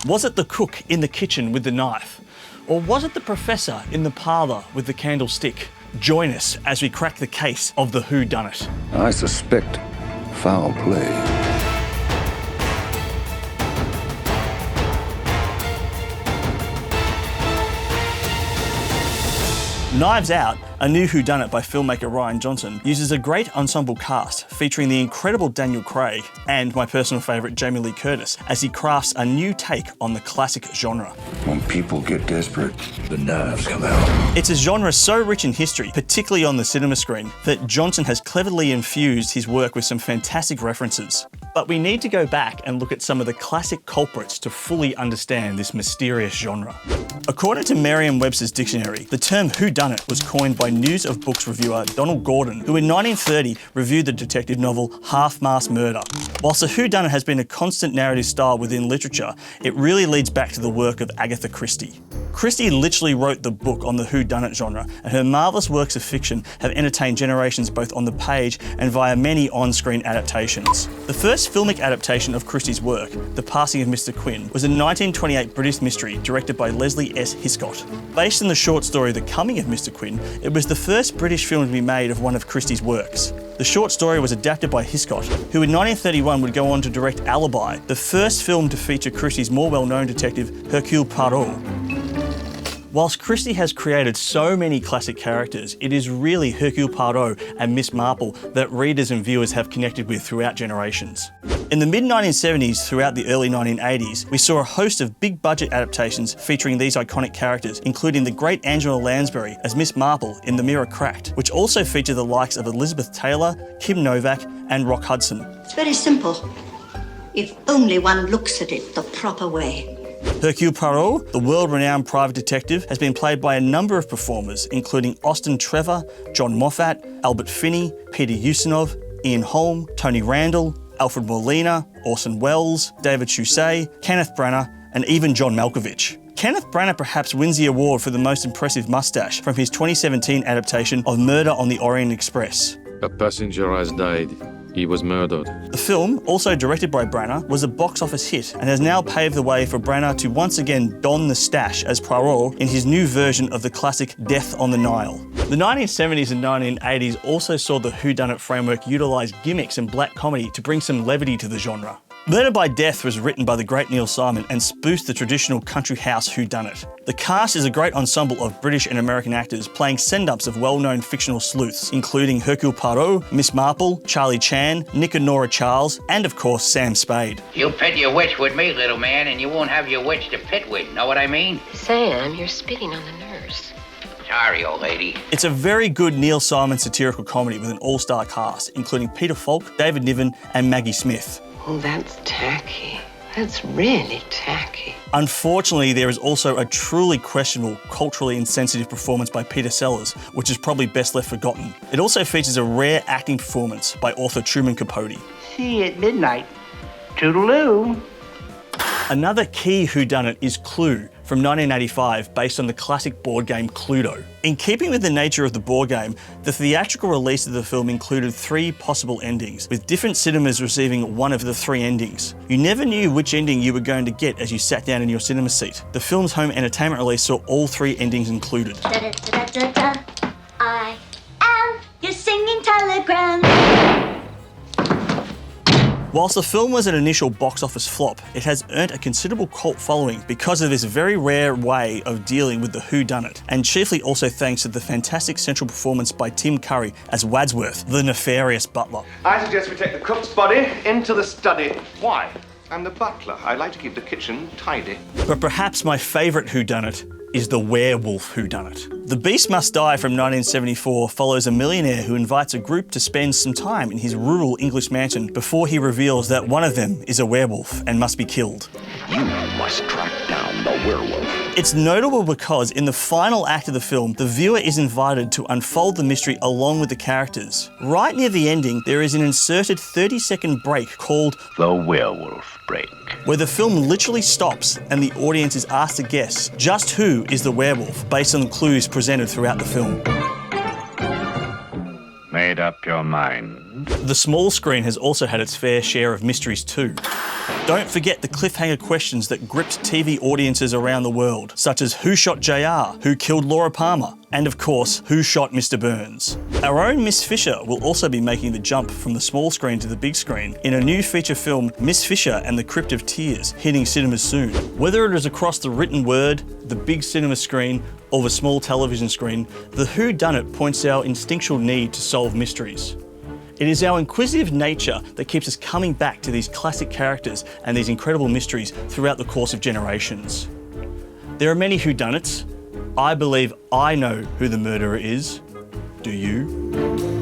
Was it the cook in the kitchen with the knife? Or was it the professor in the parlour with the candlestick? Join us as we crack the case of the whodunit. I suspect foul play. Knives Out, a new whodunit by filmmaker Ryan Johnson, uses a great ensemble cast featuring the incredible Daniel Craig and my personal favourite Jamie Lee Curtis as he crafts a new take on the classic genre. When people get desperate, the knives come out. It's a genre so rich in history, particularly on the cinema screen, that Johnson has cleverly infused his work with some fantastic references. But we need to go back and look at some of the classic culprits to fully understand this mysterious genre. According to Merriam-Webster's dictionary, the term whodunit was coined by News of Books reviewer Donald Gordon, who in 1930 reviewed the detective novel Half-Mast Murder. Whilst the whodunit has been a constant narrative style within literature, it really leads back to the work of Agatha Christie. Christie literally wrote the book on the whodunit genre, and her marvellous works of fiction have entertained generations both on the page and via many on-screen adaptations. The first filmic adaptation of Christie's work, The Passing of Mr. Quin, was a 1928 British mystery directed by Leslie S. Hiscott. Based on the short story The Coming of Mr. Quin, it was the first British film to be made of one of Christie's works. The short story was adapted by Hiscott, who in 1931 would go on to direct Alibi, the first film to feature Christie's more well-known detective Hercule Poirot. Whilst Christie has created so many classic characters, it is really Hercule Poirot and Miss Marple that readers and viewers have connected with throughout generations. In the mid-1970s throughout the early 1980s, we saw a host of big-budget adaptations featuring these iconic characters, including the great Angela Lansbury as Miss Marple in The Mirror Cracked, which also featured the likes of Elizabeth Taylor, Kim Novak and Rock Hudson. It's very simple, if only one looks at it the proper way. Hercule Poirot, the world-renowned private detective, has been played by a number of performers, including Austin Trevor, John Moffat, Albert Finney, Peter Ustinov, Ian Holm, Tony Randall, Alfred Molina, Orson Welles, David Chusset, Kenneth Branagh, and even John Malkovich. Kenneth Branagh perhaps wins the award for the most impressive moustache from his 2017 adaptation of Murder on the Orient Express. A passenger has died. He was murdered. The film, also directed by Branagh, was a box office hit and has now paved the way for Branagh to once again don the stache as Poirot in his new version of the classic Death on the Nile. The 1970s and 1980s also saw the whodunit framework utilise gimmicks and black comedy to bring some levity to the genre. Murder by Death was written by the great Neil Simon and spoofed the traditional country house whodunit. The cast is a great ensemble of British and American actors playing send-ups of well-known fictional sleuths, including Hercule Poirot, Miss Marple, Charlie Chan, Nick and Nora Charles, and of course Sam Spade. You pit your wits with me, little man, and you won't have your wits to pit with, know what I mean? Sam, you're spitting on the nerves. Sorry, old lady. It's a very good Neil Simon satirical comedy with an all-star cast, including Peter Falk, David Niven, and Maggie Smith. Oh, that's tacky. That's really tacky. Unfortunately, there is also a truly questionable, culturally insensitive performance by Peter Sellers, which is probably best left forgotten. It also features a rare acting performance by author Truman Capote. See you at midnight. Toodaloo. Another key whodunit is Clue from 1985, based on the classic board game Cluedo. In keeping with the nature of the board game, the theatrical release of the film included 3 possible endings, with different cinemas receiving one of the 3 endings. You never knew which ending you were going to get as you sat down in your cinema seat. The film's home entertainment release saw all 3 endings included. I am your singing telegram. Whilst the film was an initial box office flop, it has earned a considerable cult following because of this very rare way of dealing with the whodunit, and chiefly also thanks to the fantastic central performance by Tim Curry as Wadsworth, the nefarious butler. I suggest we take the cook's body into the study. Why? I'm the butler. I like to keep the kitchen tidy. But perhaps my favourite whodunit is the werewolf whodunit. The Beast Must Die from 1974 follows a millionaire who invites a group to spend some time in his rural English mansion before he reveals that one of them is a werewolf and must be killed. You must track down the werewolf. It's notable because in the final act of the film, the viewer is invited to unfold the mystery along with the characters. Right near the ending, there is an inserted 30-second break called The Werewolf Break, where the film literally stops and the audience is asked to guess just who is the werewolf based on the clues presented throughout the film. Made up your mind? The small screen has also had its fair share of mysteries too. Don't forget the cliffhanger questions that gripped TV audiences around the world, such as who shot JR, who killed Laura Palmer, and of course, who shot Mr. Burns. Our own Miss Fisher will also be making the jump from the small screen to the big screen in a new feature film, Miss Fisher and the Crypt of Tears, hitting cinemas soon. Whether it is across the written word, the big cinema screen, or the small television screen, the whodunit points to our instinctual need to solve mysteries. It is our inquisitive nature that keeps us coming back to these classic characters and these incredible mysteries throughout the course of generations. There are many whodunits. I believe I know who the murderer is. Do you?